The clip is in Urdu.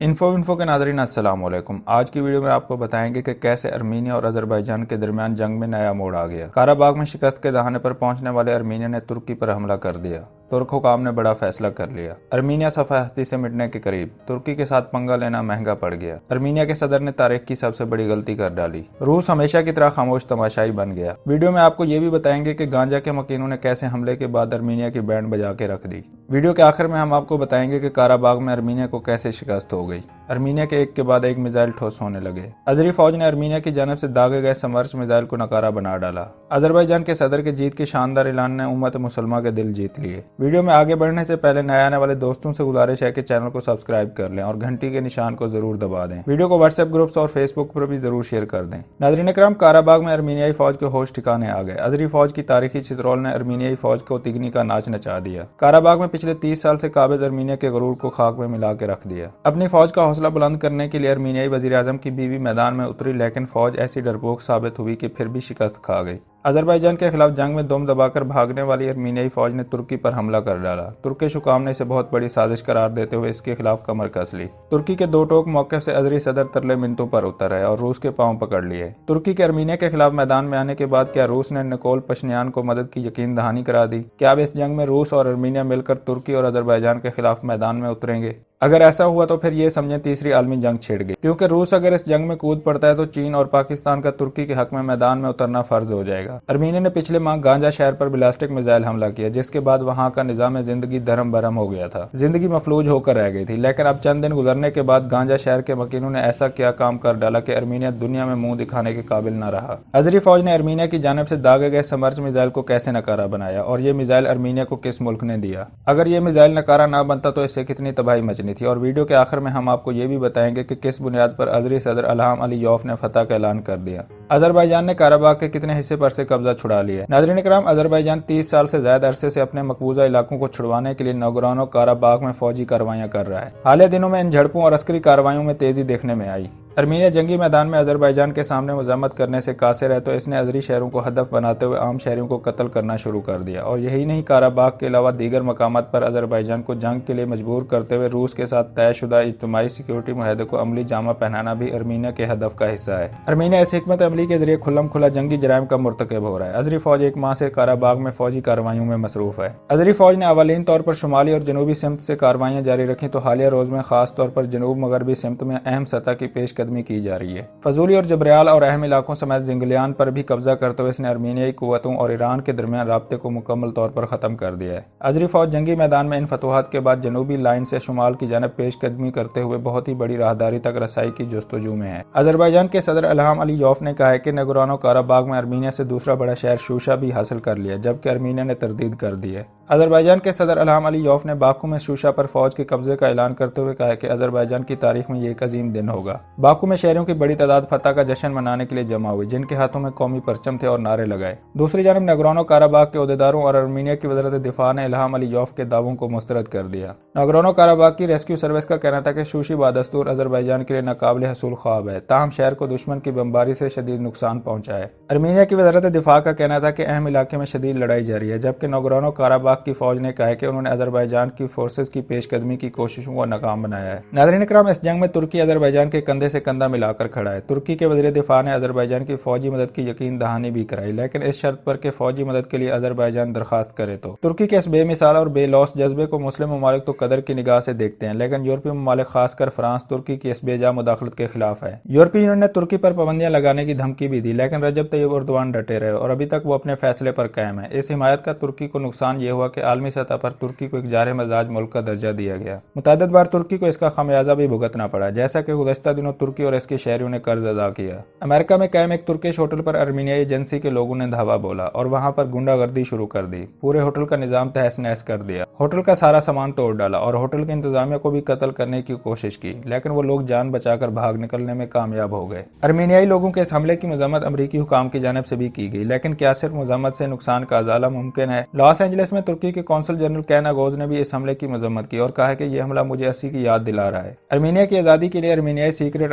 انفو کے ناظرین السلام علیکم۔ آج کی ویڈیو میں آپ کو بتائیں گے کہ کیسے ارمینیا اور آذربائیجان کے درمیان جنگ میں نیا موڑ آ گیا۔ قرہ میں شکست کے دہانے پر پہنچنے والے ارمینیا نے ترکی پر حملہ کر دیا۔ ترک حکام نے بڑا فیصلہ کر لیا۔ ارمینیا صفحہ ہستی سے مٹنے کے قریب، ترکی کے ساتھ پنگا لینا مہنگا پڑ گیا۔ ارمینیا کے صدر نے تاریخ کی سب سے بڑی غلطی کر ڈالی۔ روس ہمیشہ کی طرح خاموش تماشائی بن گیا۔ ویڈیو میں آپ کو یہ بھی بتائیں گے کہ گانجا کے مکینوں نے کیسے حملے کے بعد ارمینیا کی بینڈ بجا کے رکھ دی۔ ویڈیو کے آخر میں ہم آپ کو بتائیں گے کہ قرہ میں ارمینیا کو کیسے شکست ہو گئی۔ ارمینیا کے ایک بعد ایک میزائل ٹھوس ہونے لگے۔ آذری فوج نے ارمینیا کی جانب سے داغے گئے سمرچ میزائل کو ناکارہ بنا ڈالا۔ آذربائیجان کے صدر کے جیت کے شاندار اعلان نے امت مسلمہ کے دل جیت لیے۔ ویڈیو میں آگے بڑھنے سے پہلے نئے آنے والے دوستوں سے گزارش ہے کہ چینل کو سبسکرائب کر لیں اور گھنٹی کے نشان کو ضرور دبا دیں۔ ویڈیو کو واٹس ایپ گروپس اور فیس بک پر بھی ضرور شیئر کر دیں۔ ناظرین کرام، قرہ میں ارمینیائی فوج کے ہوش ٹھکانے آ گئے۔ آذری فوج کی تاریخی چترول نے ارمینیائی فوج کو تگنی کا ناچ نچا دیا۔ قرہ میں پچھلے 30 سال سے قابض ارمینیا کے غرور کو خاک میں ملا کے رکھ دیا۔ اپنی فوج کا حوصلہ بلند کرنے کے لیے ارمینیائی وزیر اعظم کی بیوی میدان میں اتری، لیکن فوج ایسی ڈرپوک ثابت ہوئی کہ پھر بھی شکست کھا گئی۔ آذربائیجان کے خلاف جنگ میں دم دبا کر بھاگنے والی ارمینیائی فوج نے ترکی پر حملہ کر ڈالا۔ ترکش حکام نے اسے بہت بڑی سازش قرار دیتے ہوئے اس کے خلاف کمر کس لی۔ ترکی کے دو ٹوک موقف سے آذری صدر ترلے منتوں پر اتر ہے اور روس کے پاؤں پکڑ لیے۔ ترکی کے ارمینیا کے خلاف میدان میں آنے کے بعد کیا روس نے نکول پشنیان کو مدد کی یقین دہانی کرا دی؟ کیا اب اس جنگ میں روس اور ارمینیا مل کر ترکی اور آذربائیجان کے خلاف میدان میں اتریں گے؟ اگر ایسا ہوا تو پھر یہ سمجھیں تیسری عالمی جنگ چھڑ گئی، کیونکہ روس اگر اس جنگ میں کود پڑتا ہے تو چین اور پاکستان کا ترکی کے حق میں میدان میں اترنا فرض ہو جائے گا۔ ارمینیا نے پچھلے ماہ گانجا شہر پر بلاسٹک میزائل حملہ کیا، جس کے بعد وہاں کا نظام زندگی دھرم برہم ہو گیا تھا۔ زندگی مفلوج ہو کر رہ گئی تھی، لیکن اب چند دن گزرنے کے بعد گانجا شہر کے مکینوں نے ایسا کیا کام کر ڈالا کہ ارمینیا دنیا میں منہ دکھانے کے قابل نہ رہا۔ آذری فوج نے ارمینیا کی جانب سے داغے گئے سمرچ میزائل کو کیسے ناکارہ بنایا اور یہ میزائل ارمینیا کو کس ملک نے دیا؟ اگر یہ میزائل ناکارہ نہ بنتا تو اس سے کتنی تباہی مچنی تھی۔ اور ویڈیو کے آخر میں ہم آپ کو یہ بھی بتائیں گے کہ کس بنیاد پر آذری صدر الہام علیوف نے فتح کا اعلان کر دیا۔ آذربائیجان نے قرہ کے کتنے حصے پر سے قبضہ چھڑا لیا؟ ناظرین کرام، آذربائیجان 30 سال سے زائد عرصے سے اپنے مقبوضہ علاقوں کو چھڑوانے کے لیے نوگورانو قرہ میں فوجی کارروائیاں کر رہا ہے۔ حالیہ دنوں میں ان جھڑپوں اور عسکری کارروائیوں میں تیزی دیکھنے میں آئی۔ ارمینیا جنگی میدان میں آذربائیجان کے سامنے مذمت کرنے سے قاصر ہے تو اس نے آذری شہروں کو ہدف بناتے ہوئے عام شہریوں کو قتل کرنا شروع کر دیا۔ اور یہی نہیں، قرہ کے علاوہ دیگر مقامات پر آذربائیجان کو جنگ کے لیے مجبور کرتے ہوئے روس کے ساتھ طے شدہ اجتماعی سیکیورٹی معاہدے کو عملی جامہ پہنانا بھی ارمینیا کے ہدف کا حصہ ہے۔ ارمینیا اس حکمت عملی کے ذریعے کھلم کھلا جنگی جرائم کا مرتکب ہو رہا ہے۔ آذری فوج ایک ماہ سے قرہ میں فوجی کارروائیوں میں مصروف ہے۔ آذری فوج نے اولین طور پر شمالی اور جنوبی سمت سے کارروائیاں جاری رکھیں تو حالیہ روز میں خاص طور پر جنوب مغربی سمت میں اہم سطح کی پیش قدمی کی جا رہی ہے۔ فضولی اور جبریال اور اہم علاقوں سمیت زنگلیان پر بھی قبضہ کرتے ہوئے اس نے ارمینیائی قوتوں اور ایران کے درمیان رابطے کو مکمل طور پر ختم کر دیا ہے۔ آذری فوج جنگی میدان میں ان فتوحات کے بعد جنوبی لائن سے شمال کی جانب پیش قدمی کرتے ہوئے بہت ہی بڑی راہداری تک رسائی کی جستجو میں ہے۔ آذربائیجان کے صدر الہام علیوف نے کہا ہے کہ ناگورنو قرہ میں ارمینیا سے دوسرا بڑا شہر شوشا بھی حاصل کر لیا، جبکہ ارمینیا نے تردید کر دی ہے۔ آذربائیجان کے صدر الہام علیوف نے باکو میں شوشا پر فوج کے قبضے کا اعلان کرتے ہوئے کہا کہ آذربائیجان کی تاریخ میں یہ ایک عظیم دن ہوگا۔ باکو میں شہریوں کی بڑی تعداد فتح کا جشن منانے کے لیے جمع ہوئی، جن کے ہاتھوں میں قومی پرچم تھے اور نعرے لگائے۔ دوسری جانب ناگورنو قرہ کے عہدیداروں اور ارمینیا کی وزارت دفاع نے الہام علیوف کے دعووں کو مسترد کر دیا۔ ناگورنو قرہ کی ریسکیو سروس کا کہنا تھا کہ شوشی بادستور آذربائیجان کے لیے ناقابل حصول خواب ہے، تاہم شہر کو دشمن کی بمباری سے شدید نقصان پہنچا ہے۔ ارمینیا کی وزارت دفاع کا کہنا تھا کہ اہم علاقے میں شدید لڑائی جاری ہے، جبکہ ناگورنو قرہ کی فوج نے کہا کہ انہوں نے آذربائیجان کی فورسز کی پیش قدمی کی کوششوں کو ناکام بنایا ہے۔ ناظرین کرام، اس جنگ میں ترکی آذربائیجان کے کندھے سے کندھا ملا کر کھڑا ہے۔ ترکی کے وزیر دفاع نے آذربائیجان کی فوجی مدد کی یقین دہانی بھی کرائی، لیکن اس شرط پر کہ فوجی مدد کے لیے آذربائیجان درخواست کرے تو۔ ترکی کے اس بے مثال اور بے لوث جذبے کو مسلم ممالک تو قدر کی نگاہ سے دیکھتے ہیں، لیکن یورپی ممالک خاص کر فرانس ترکی کی اس بے جا مداخلت کے خلاف ہے۔ یورپی یونین نے ترکی پر پابندیاں لگانے کی دھمکی بھی دی، لیکن رجب طیب اردوان ڈٹے رہے اور ابھی تک وہ اپنے فیصلے پر قائم ہے۔ اس حمایت کا ترکی کو نقصان یہ ہوا کہ عالمی سطح پر ترکی کو ایک جارح مزاج ملک کا درجہ دیا گیا۔ متعدد بار ترکی کو اس کا خمیازہ بھی بھگتنا پڑا، جیسا کہ گزشتہ دنوں ترکی اور اس کے شہریوں نے قرض ادا کیا۔ امریکہ میں قائم ایک ترکش ہوٹل پر ارمینیائی ایجنسی کے لوگوں نے دھاوا بولا اور وہاں پر گنڈا گردی شروع کر دی۔ پورے ہوٹل کا نظام تہس نہس کر دیا، ہوٹل کا سارا سامان توڑ ڈالا اور ہوٹل کی انتظامیہ کو بھی قتل کرنے کی کوشش کی، لیکن وہ لوگ جان بچا کر بھاگ نکلنے میں کامیاب ہو گئے۔ ارمینیائی لوگوں کے اس حملے کی مذمت امریکی حکام کی جانب سے بھی کی گئی، لیکن کیا صرف مذمت سے نقصان کا ازالہ ممکن ہے؟ لاس اینجلس میں ترکی کے قونصل جنرل کین اگوز نے بھی اس حملے کی مذمت کی اور کہا کہ یہ حملہ مجھے 80 کی یاد دلا رہا ہے۔ ارمینیا کی آزادی کے لیے ارمینیائی سیکرٹ